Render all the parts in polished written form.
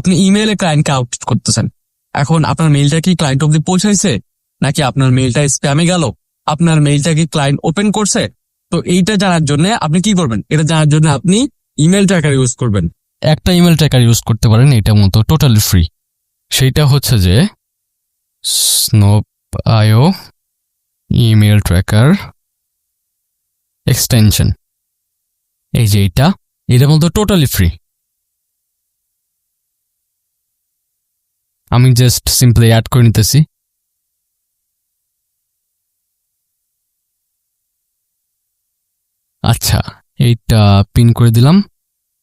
আপনি ইমেইলে ক্লায়েন্টকে আউট করতেছেন। এখন আপনার মেইলটা কি ক্লায়েন্ট অব্দি পৌঁছাইছে, নাকি আপনার মেইলটা স্প্যামে গেল, আপনার মেইলটা কি ক্লায়েন্ট ওপেন করছে? তো এইটা জানার জন্য আপনি কি করবেন? এটা জানার জন্য আপনি ইমেল ট্র্যাকার ইউজ করবেন। একটা ইমেল ট্র্যাকার ইউজ করতে পারেন, এটা মতো টোটালি ফ্রি। সেইটা হচ্ছে যে Snop.io ইমেল ট্র্যাকার এক্সটেনশন। এই যে এটা মতো টোটালি ফ্রি। আমি জাস্ট সিম্পলি অ্যাড করে নিতেছি। আচ্ছা, এইটা পিন করে দিলাম।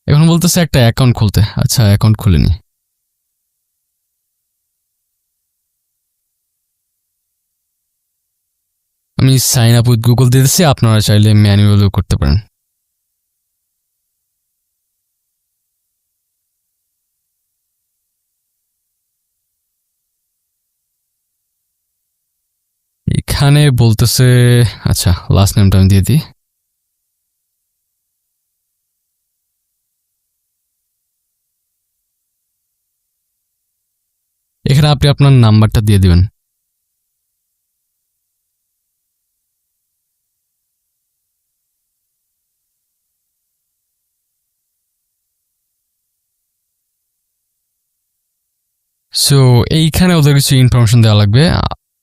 এখন বলতেছে একটা অ্যাকাউন্ট খুলতে। আচ্ছা, অ্যাকাউন্ট খুলে নি। আমি সাইন আপ উইথ গুগল দিতেছি, আপনারা চাইলে ম্যানুয়ালও করতে পারেন। এখানে বলতেছে, আচ্ছা লাস্ট নেমটা আমি দিয়ে দিই। এখানে আপনি আপনার নাম্বারটা দিয়ে দিবেন। সো এইখানে ওদের কিছু ইনফরমেশন দেওয়া লাগবে।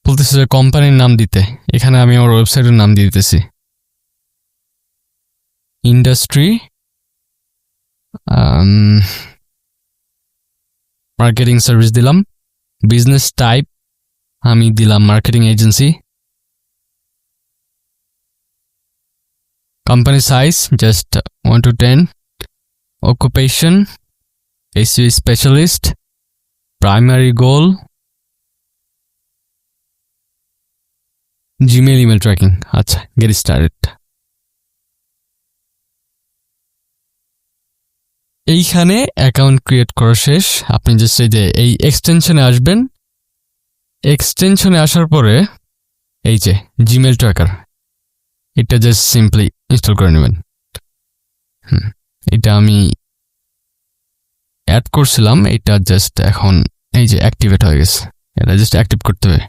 বলতেছে যে কোম্পানির নাম দিতে। এখানে আমি আমার ওয়েবসাইটের নাম দিয়ে দিতেছি, ইন্ডাস্ট্রি মার্কেটিং সার্ভিস দিলাম। বিজনেস টাইপ আমি দিলাম marketing agency. Company size just 1 to 10। Occupation SEO specialist. Primary goal Gmail email tracking. আচ্ছা, গেট স্টার্টেড। এইখানে অ্যাকাউন্ট ক্রিয়েট করা শেষ। আপনি জাস্ট এই যে এই এক্সটেনশনে আসবেন। এক্সটেনশনে আসার পরে এই যে জিমেল ট্র্যাকার, এটা জাস্ট সিম্পলি ইনস্টল করে নেবেন। এটা আমি অ্যাড করছিলাম, এটা জাস্ট এখন এই যে অ্যাক্টিভেট হয়ে গেছে। এটা জাস্ট অ্যাক্টিভ করতে হবে।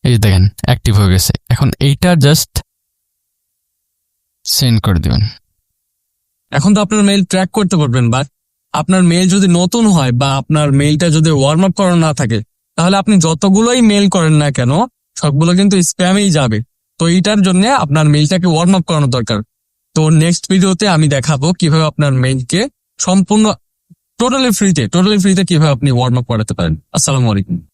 এই যে দেখেন অ্যাক্টিভ হয়ে গেছে। এখন এইটা জাস্ট সেন্ড করে দিবেন। এখন তো আপনার মেইল ট্র্যাক করতে পারবেন, বাট আপনার মেইল যদি নতুন হয় বা আপনার মেইলটা যদি ওয়ার্ম আপ করানো না থাকে, তাহলে আপনি যতগুলোই মেইল করেন না কেন সবগুলো কিন্তু স্প্যামেই যাবে। তো এইটার জন্য আপনার মেইলটাকে ওয়ার্ম আপ করানো দরকার। তো নেক্সট ভিডিওতে আমি দেখাবো কিভাবে আপনার মেইলকে সম্পূর্ণ টোটালি ফ্রিতে কিভাবে আপনি ওয়ার্ম আপ করাতে পারেন। আসসালামু আলাইকুম।